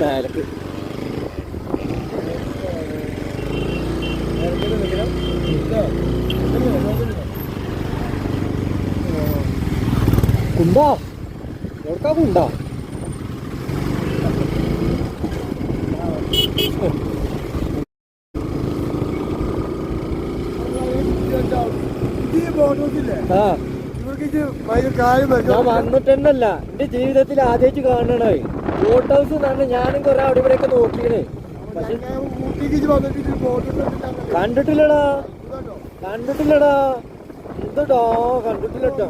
മേലക്ക് കുണ്ടാ എവിടക്കാ കുണ്ടാ ഞാൻ വന്നിട്ടന്നല്ല എന്റെ ജീവിതത്തിൽ ആദ്യമായിട്ട് കാണണേ ബോട്ട് ഹൗസ് തന്നെ ഞാനും കൊറേ അവിടെ ഇവിടെയൊക്കെ നോക്കിയത് കണ്ടിട്ടില്ലടാ കണ്ടിട്ടില്ലടാ എന്തോ കണ്ടിട്ടില്ലട്ടോ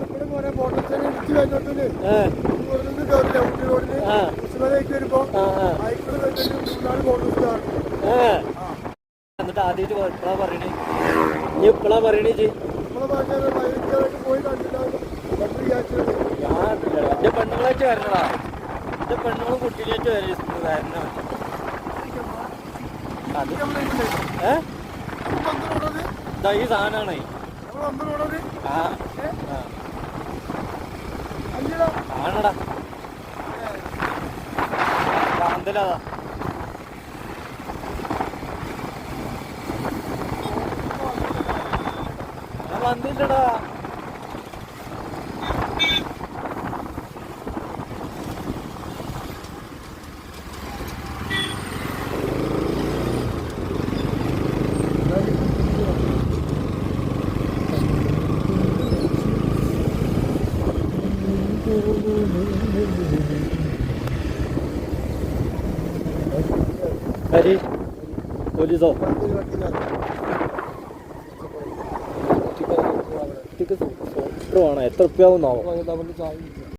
എന്നിട്ട് ആദ്യമായിട്ട് എപ്പോഴാ പറയണേ നീ എപ്പോഴാ പറയണേ ചേ ഞാൻ എന്റെ പെണ്ണുങ്ങളായിട്ട് വരണടാ എന്റെ പെണ്ണുങ്ങളും കുട്ടിയിലായിട്ട് വരണം അത് ഈ സാധനമാണേ ആണടാ കാന്തലാതാ ഞാൻ വന്നില്ലടാ ഹരി പോലീസോ എത്ര ഉറുപ്പ്യാവും